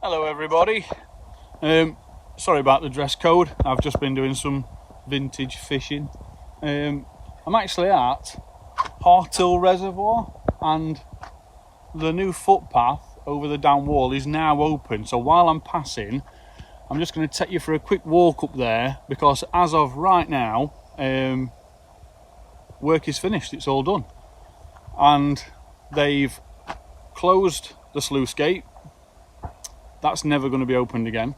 Hello everybody. Sorry about the dress code. I've just been doing some vintage fishing. I'm actually at Harthill Reservoir and the new footpath over the down wall is now open. So while I'm passing, I'm just going to take you for a quick walk up there because as of right now, work is finished. It's all done. And they've closed the sluice gate. That's never going to be opened again.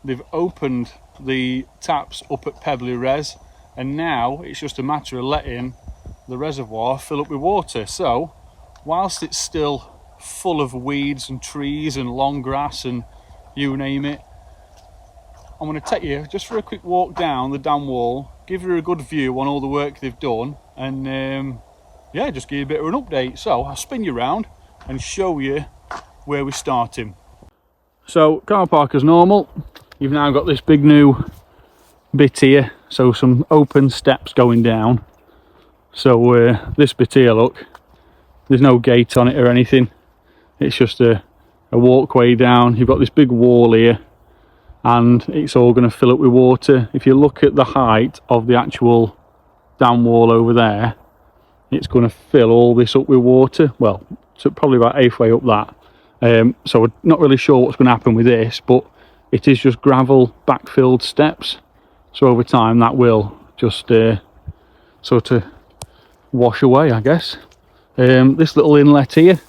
They've opened the taps up at Harthill Res, and now it's just a matter of letting the reservoir fill up with water. So whilst it's still full of weeds and trees and long grass and you name it, I'm going to take you just for a quick walk down the dam wall, give you a good view on all the work they've done, and yeah, just give you a bit of an update. So I'll spin you around and show you where we're starting. So car park as normal. You've now got this big new bit here, so some open steps going down. So this bit here, look, there's no gate on it or anything. It's just a walkway down. You've got this big wall here and it's all going to fill up with water. If you look at the height of the actual dam wall over there, it's going to fill all this up with water. Well, so probably about halfway up that. So we're not really sure what's going to happen with this, but it is just gravel backfilled steps. So over time that will just sort of wash away, I guess. This little inlet here,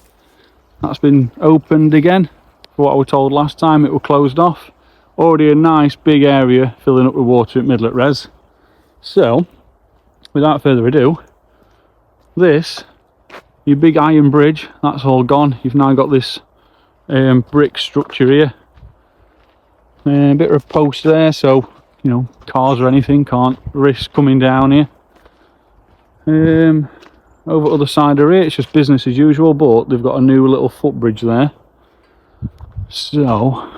that's been opened again. For what I was told last time, it was closed off. Already a nice big area filling up with water at Midlet Res. So without further ado, this, your big iron bridge, that's all gone. You've now got this brick structure here, a bit of a post there, so you know cars or anything can't risk coming down here. Over other side of it, it's just business as usual, but they've got a new little footbridge there. So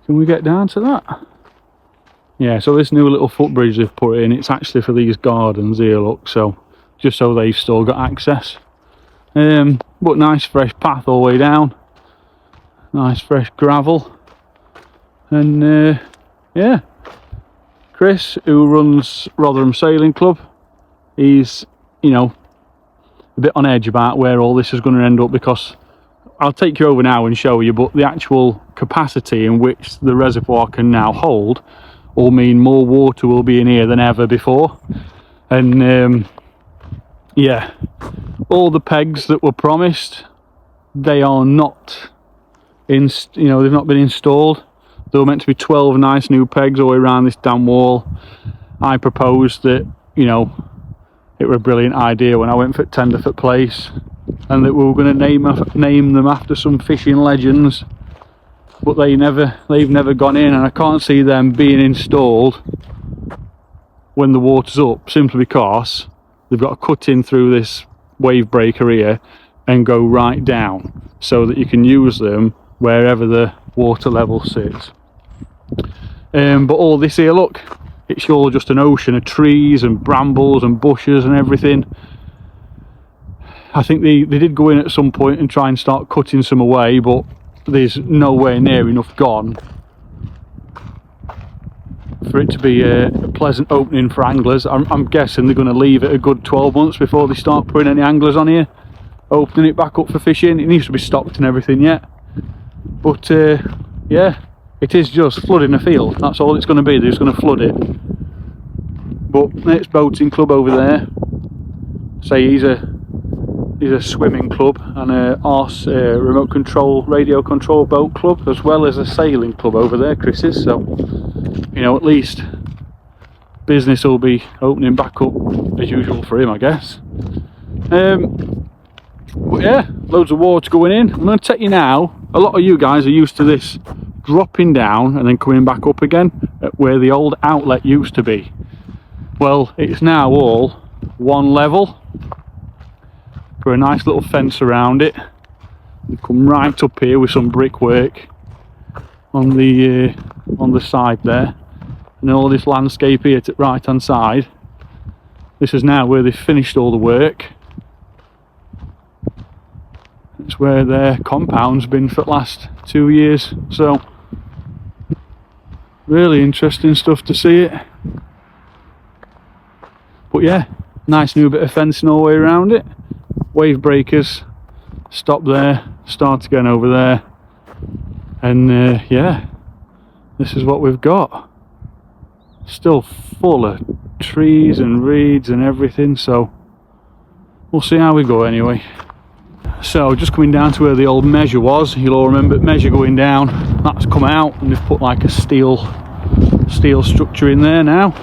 can we get down to that? Yeah, so this new little footbridge they've put in, it's actually for these gardens here, look, so just so they've still got access. But nice fresh path all the way down, nice fresh gravel, and yeah, Chris, who runs Rotherham Sailing Club, he's, you know, a bit on edge about where all this is going to end up, because I'll take you over now and show you, but the actual capacity in which the reservoir can now hold will mean more water will be in here than ever before. And yeah, all the pegs that were promised, they are not in, you know, they've not been installed. There were meant to be 12 nice new pegs all the way around this dam wall. I proposed that, you know, it was a brilliant idea when I went for Tenderfoot Place, and that we were going to name them after some fishing legends, but they've never gone in, and I can't see them being installed when the water's up, simply because they've got to cut in through this wave breaker here and go right down so that you can use them wherever the water level sits. But all this here, look, it's all just an ocean of trees and brambles and bushes and everything. I think they did go in at some point and try and start cutting some away, but there's nowhere near enough gone for it to be a pleasant opening for anglers. I'm guessing they're going to leave it a good 12 months before they start putting any anglers on here, opening it back up for fishing. It needs to be stocked and everything yet, but yeah, it is just flooding the field. That's all it's going to be. They're just going to flood it. But next boating club over there, say he's a swimming club and a arse remote control, radio control boat club, as well as a sailing club over there, Chris is. So you know, at least business will be opening back up as usual for him, I guess. But yeah, loads of water going in. I'm going to take you now. A lot of you guys are used to this dropping down and then coming back up again at where the old outlet used to be. Well, it's now all one level. Put a nice little fence around it. You come right up here with some brickwork on the side there, and then all this landscape here to the right hand side. This is now where they've finished all the work, It's where their compound's been for the last 2 years, so really interesting stuff to see it. But yeah, nice new bit of fencing all the way around it. Wave breakers, stop there, start again over there, and yeah, this is what we've got. Still full of trees and reeds and everything, so we'll see how we go anyway. So just coming down to where the old measure was, you'll all remember measure going down, that's come out and they've put like a steel structure in there now.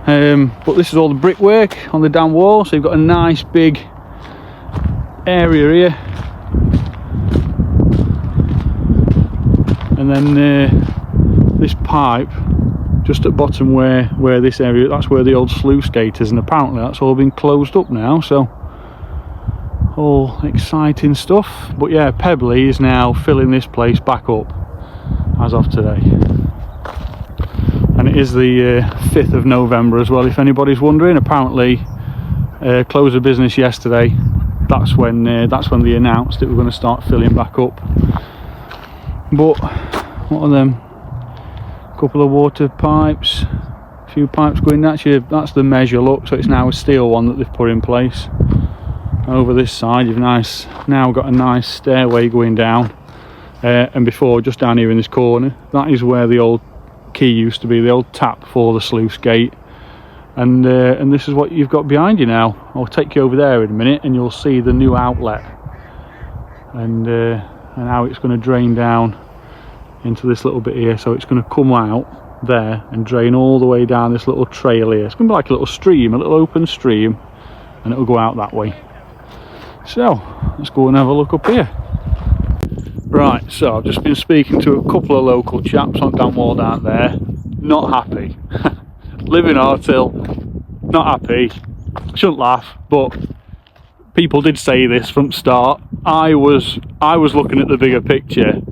But this is all the brickwork on the damn wall, so you've got a nice big area here, and then this pipe just at bottom where this area, that's where the old sluice gate is, and apparently that's all been closed up now, so all exciting stuff. But yeah, Pebbly is now filling this place back up as of today, and it is the 5th of November as well, if anybody's wondering. Apparently close of business yesterday, that's when they announced that we're going to start filling back up. But what are them? A couple of water pipes, a few pipes going. Actually, that's the measure, look, so it's now a steel one that they've put in place. Over this side you've now got a nice stairway going down, and before, just down here in this corner, that is where the old key used to be, the old tap for the sluice gate, and this is what you've got behind you now. I'll take you over there in a minute and you'll see the new outlet, and how it's going to drain down into this little bit here. So it's going to come out there and drain all the way down this little trail here. It's going to be like a little stream, a little open stream, and it'll go out that way. So let's go and have a look up here. Right, so I've just been speaking to a couple of local chaps on Danwall down there. Not happy. Live in Harthill, not happy. Shouldn't laugh, but people did say this from the start. I was looking at the bigger picture,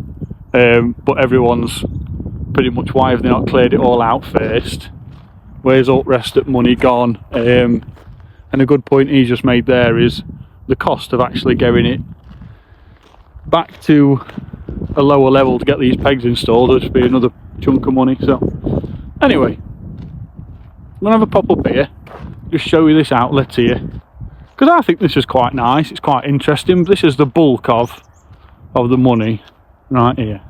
but everyone's pretty much, why have they not cleared it all out first? Where's all the rest of money gone? And a good point he just made there is the cost of actually getting it back to a lower level to get these pegs installed would just be another chunk of money. So anyway, I'm gonna have a pop up here, just show you this outlet here, because I think this is quite nice, it's quite interesting. This is the bulk of the money right here.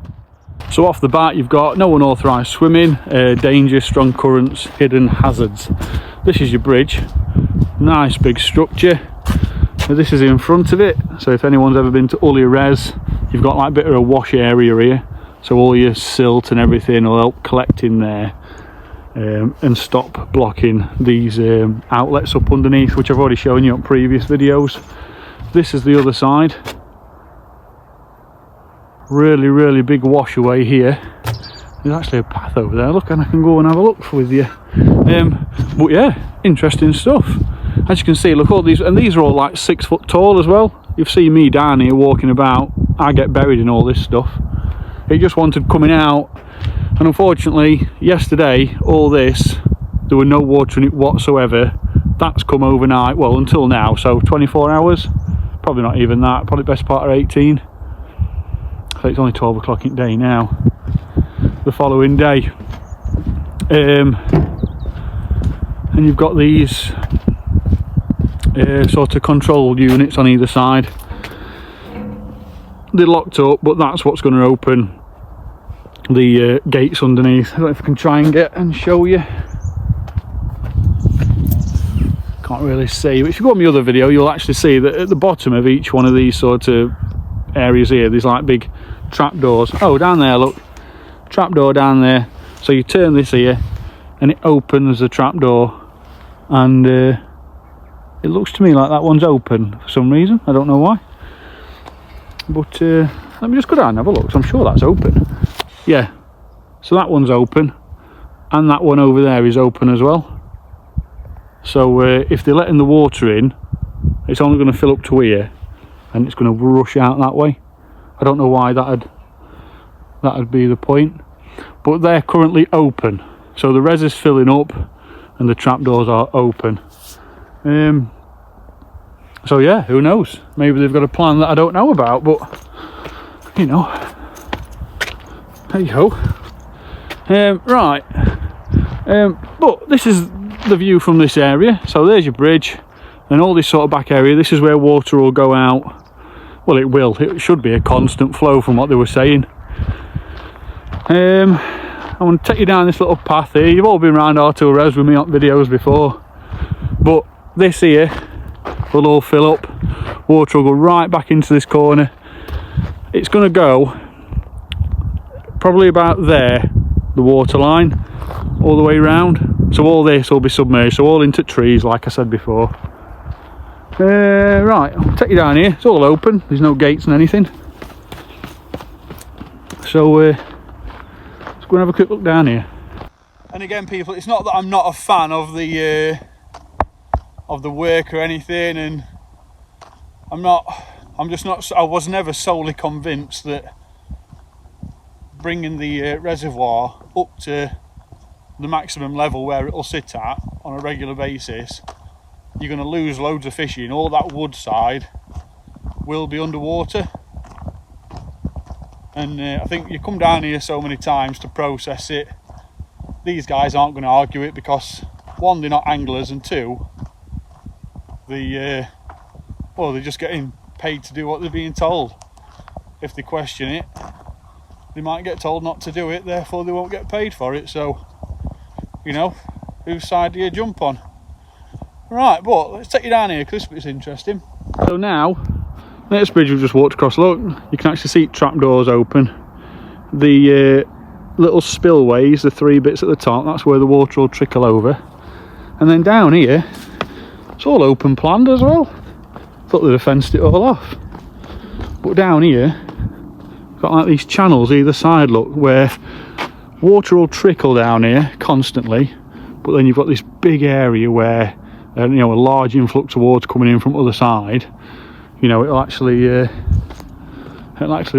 So off the bat you've got no unauthorised swimming, danger, strong currents, hidden hazards. This is your bridge, nice big structure. Now this is in front of it, so if anyone's ever been to Harthill Res, you've got like a bit of a wash area here, so all your silt and everything will help collect in there, and stop blocking these outlets up underneath, which I've already shown you on previous videos. This is the other side, really big wash away here. There's actually a path over there, look, and I can go and have a look with you. But yeah, interesting stuff. As you can see, look, all these, and these are all like 6 foot tall as well. You've seen me down here walking about, I get buried in all this stuff. It just wanted coming out, and unfortunately yesterday all this, there were no water in it whatsoever. That's come overnight, well, until now, so 24 hours, probably not even that, probably best part of 18. I think it's only 12 o'clock in the day now, the following day. And you've got these sort of control units on either side. They're locked up, but that's what's going to open the gates underneath. I don't know if I can try and get and show you. Can't really see, but if you go on my other video you'll actually see that at the bottom of each one of these sort of areas here there's like big trapdoors. Oh, down there, look, trapdoor down there. So you turn this here and it opens the trapdoor, and it looks to me like that one's open for some reason, I don't know why, but let me just go down and have a look, so I'm sure that's open. Yeah, so that one's open, and that one over there is open as well. So if they're letting the water in, it's only going to fill up to here and it's going to rush out that way. I don't know why that'd be the point, but they're currently open, so the res is filling up and the trapdoors are open. So yeah, who knows? Maybe they've got a plan that I don't know about, but you know, hey ho. Right, but this is the view from this area. So there's your bridge, and all this sort of back area. This is where water will go out. Well, it will. It should be a constant flow from what they were saying. I want to take you down this little path here. You've all been around Harthill Res with me on videos before, but this here will all fill up. Water will go right back into this corner. It's going to go probably about there, the water line, all the way around. So all this will be submerged, so all into trees, like I said before. Right, I'll take you down here. It's all open, there's no gates and anything. So let's go and have a quick look down here. And again, people, it's not that I'm not a fan of the work or anything, and I was never solely convinced that bringing the reservoir up to the maximum level where it'll sit at on a regular basis, you're going to lose loads of fishing. All that wood side will be underwater, and I think you come down here so many times to process it. These guys aren't going to argue it, because one, they're not anglers, and two, they're just getting paid to do what they're being told. If they question it, they might get told not to do it, therefore they won't get paid for it. So, you know, whose side do you jump on? Right, but let's take you down here, because this bit's interesting. So now, this bridge we've just walked across, look, you can actually see trapdoors open. The little spillways, the three bits at the top, that's where the water will trickle over. And then down here, it's all open planned as well. Thought they'd have fenced it all off. But down here, got like these channels either side, look, where water will trickle down here constantly, but then you've got this big area where you know, a large influx of water coming in from the other side. You know, it'll actually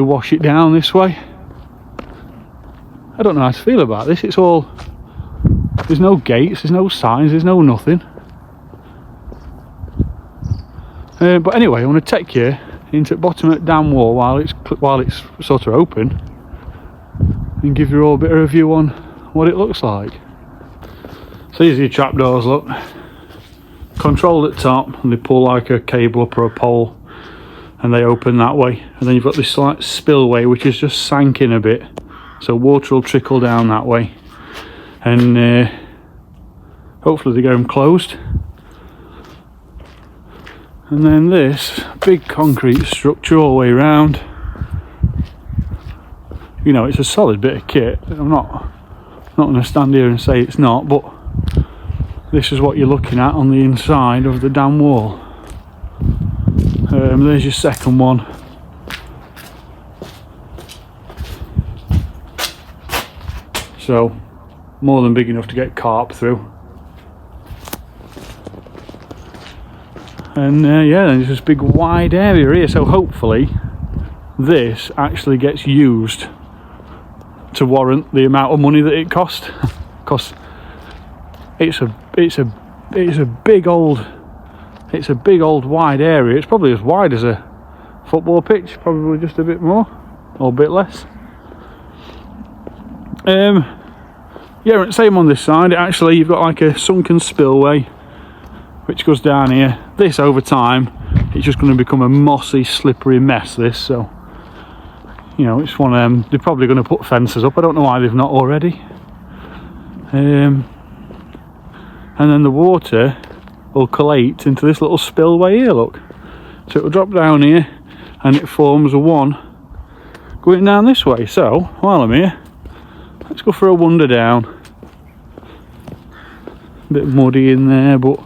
wash it down this way. I don't know how to feel about this. It's all, there's no gates, there's no signs, there's no nothing. But anyway, I want to take you into the bottom of the dam wall while it's sort of open, and give you all a bit of a view on what it looks like. So these are your trapdoors, look. Controlled at top, and they pull like a cable up or a pole, and they open that way. And then you've got this slight spillway which is just sank in a bit, so water will trickle down that way. And hopefully they get them closed. And then this big concrete structure all the way around. You know, it's a solid bit of kit. I'm not going to stand here and say it's not, but this is what you're looking at on the inside of the dam wall. There's your second one. So, more than big enough to get carp through. And yeah, there's this big wide area here, so hopefully this actually gets used to warrant the amount of money that it cost. Because it's a big old wide area. It's probably as wide as a football pitch, probably just a bit more or a bit less. Yeah, same on this side. Actually, you've got like a sunken spillway which goes down here. This, over time, it's just going to become a mossy, slippery mess, this. So, you know, it's one of them. They're probably going to put fences up. I don't know why they've not already. And then the water will collate into this little spillway here, look. So it will drop down here, and it forms a one going down this way. So, while I'm here, let's go for a wander down. A bit muddy in there, but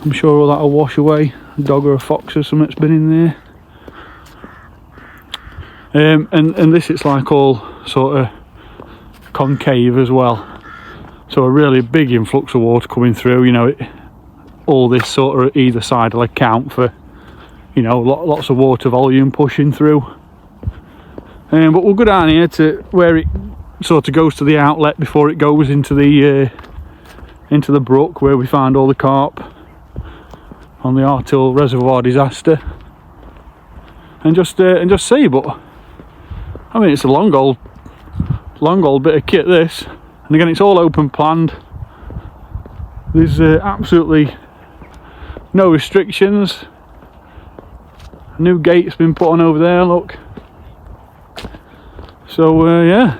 I'm sure all that'll wash away. A dog or a fox or something's been in there. And this, it's like all sort of concave as well. So a really big influx of water coming through, you know, all this sort of either side will account for, you know, lots of water volume pushing through. But we'll go down here to where it sort of goes to the outlet before it goes into the brook where we find all the carp. on the Harthill Reservoir disaster, and just see. But I mean, it's a long old bit of kit, this, and again, it's all open planned. There's absolutely no restrictions. A new gate's been put on over there, look. So yeah,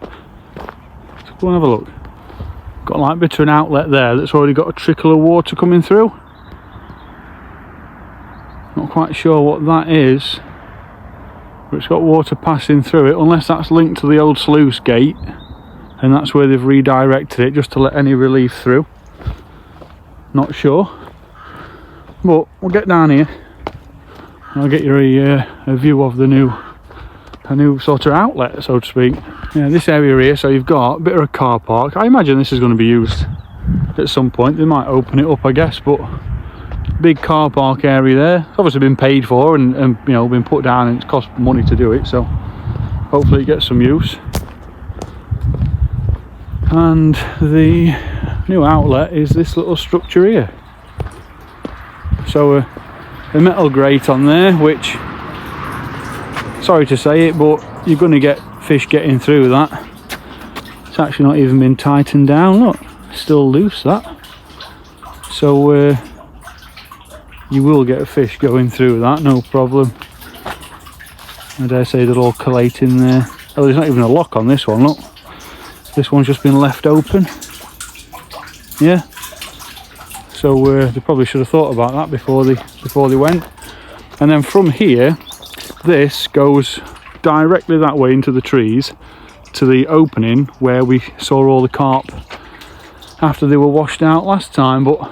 let's go and have a look. Got like a bit of an outlet there that's already got a trickle of water coming through. Not quite sure what that is, but it's got water passing through it, unless that's linked to the old sluice gate, and that's where they've redirected it just to let any relief through. Not sure, but we'll get down here and I'll get you a view of a new sort of outlet, so to speak. Yeah, this area here, so you've got a bit of a car park. I imagine this is going to be used at some point. They might open it up, I guess, but big car park area there. It's obviously been paid for and you know, been put down, and it's cost money to do it, so hopefully it gets some use. And the new outlet is this little structure here. So a metal grate on there, which, sorry to say it, but you're going to get fish getting through that. It's actually not even been tightened down, look, still loose that. So you will get a fish going through that, no problem. I dare say they'll all collate in there. Oh, there's not even a lock on this one, look. This one's just been left open. Yeah. So they probably should have thought about that before they went. And then from here, this goes directly that way into the trees to the opening where we saw all the carp after they were washed out last time. But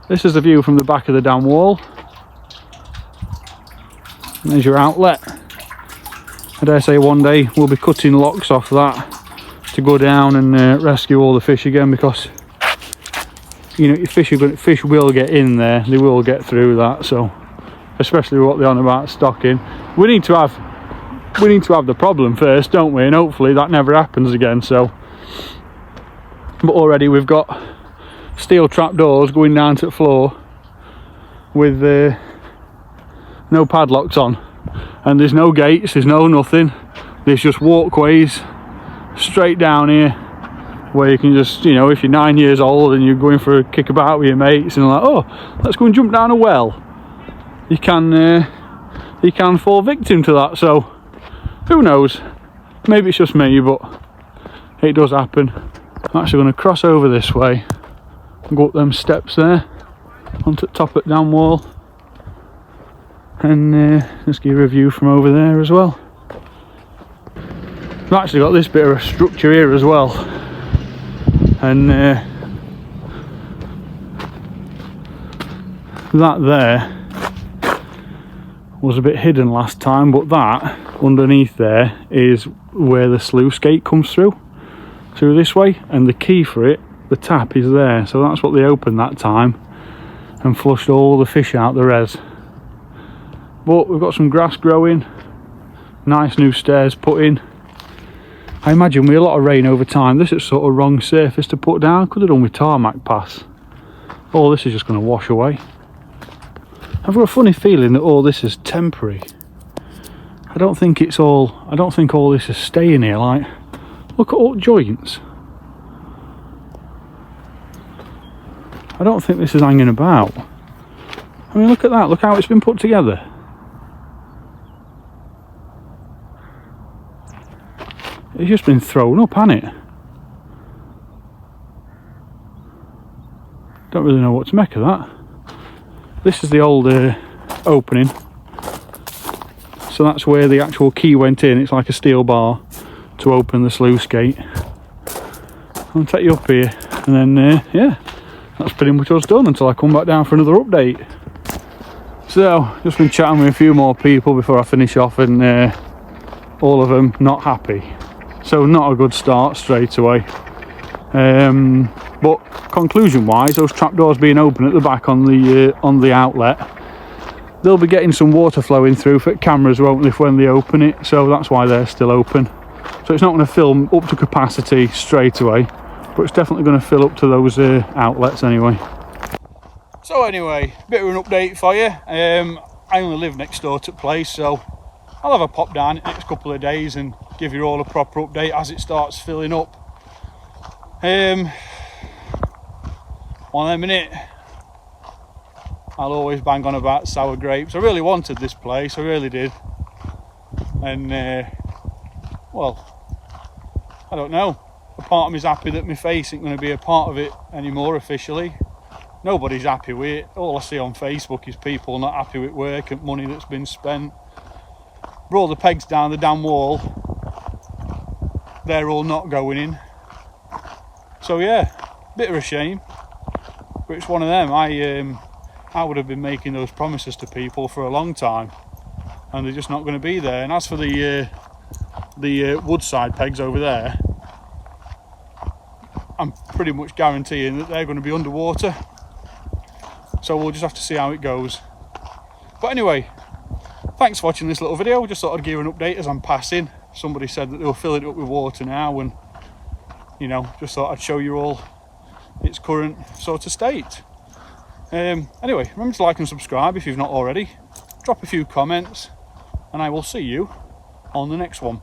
this is the view from the back of the dam wall. And there's your outlet. I dare say one day we'll be cutting locks off that to go down and rescue all the fish again, because you know, fish will get in there, they will get through that. So especially what they're on about stocking, we need to have the problem first, don't we, and hopefully that never happens again. So, but already we've got steel trapdoors going down to the floor with no padlocks on, and there's no gates, there's no nothing, there's just walkways straight down here where you can just, you know, if you're 9 years old and you're going for a kickabout with your mates and like, oh, let's go and jump down a well, you can fall victim to that. So who knows, maybe it's just me, but it does happen. I'm actually going to cross over this way and go up them steps there onto the top of the dam wall, and just give you a view from over there as well. I've actually got this bit of a structure here as well, and that there was a bit hidden last time, but that underneath there is where the sluice gate comes through this way, and the key for it, the tap, is there. So that's what they opened that time and flushed all the fish out the res. But we've got some grass growing, nice new stairs put in. I imagine with a lot of rain over time, this is sort of wrong surface to put down. Could have done with tarmac pass. All this is just going to wash away. I've got a funny feeling that all this is temporary. I don't think all this is staying here. Like, look at all the joints. I don't think this is hanging about. I mean, look at that, look how it's been put together. It's just been thrown up, hasn't it? Don't really know what to make of that. This is the old opening. So that's where the actual key went in. It's like a steel bar to open the sluice gate. I'll take you up here, and then yeah, that's pretty much us done until I come back down for another update. So, just been chatting with a few more people before I finish off, and all of them not happy. So not a good start straight away. But conclusion wise, those trapdoors being open at the back on the outlet, they'll be getting some water flowing through for cameras, won't they, when they open it? So that's why they're still open. So it's not going to fill up to capacity straight away, but it's definitely going to fill up to those outlets anyway. So anyway, bit of an update for you. I only live next door to the place, so I'll have a pop down the next couple of days and give you all a proper update as it starts filling up. One minute, I'll always bang on about sour grapes. I really wanted this place, I really did. And well, I don't know. A part of me's happy that my face ain't going to be a part of it anymore officially. Nobody's happy with it. All I see on Facebook is people not happy with work and money that's been spent. Brought the pegs down the damn wall. They're all not going in. So yeah, bit of a shame. But it's one of them. I would have been making those promises to people for a long time, and they're just not going to be there. And as for the woodside pegs over there, I'm pretty much guaranteeing that they're going to be underwater. So we'll just have to see how it goes. But anyway, thanks for watching this little video. Just thought I'd give you an update as I'm passing. Somebody said that they were filling it up with water now, and you know, just thought I'd show you all its current sort of state. Anyway, remember to like and subscribe if you've not already. Drop a few comments, and I will see you on the next one.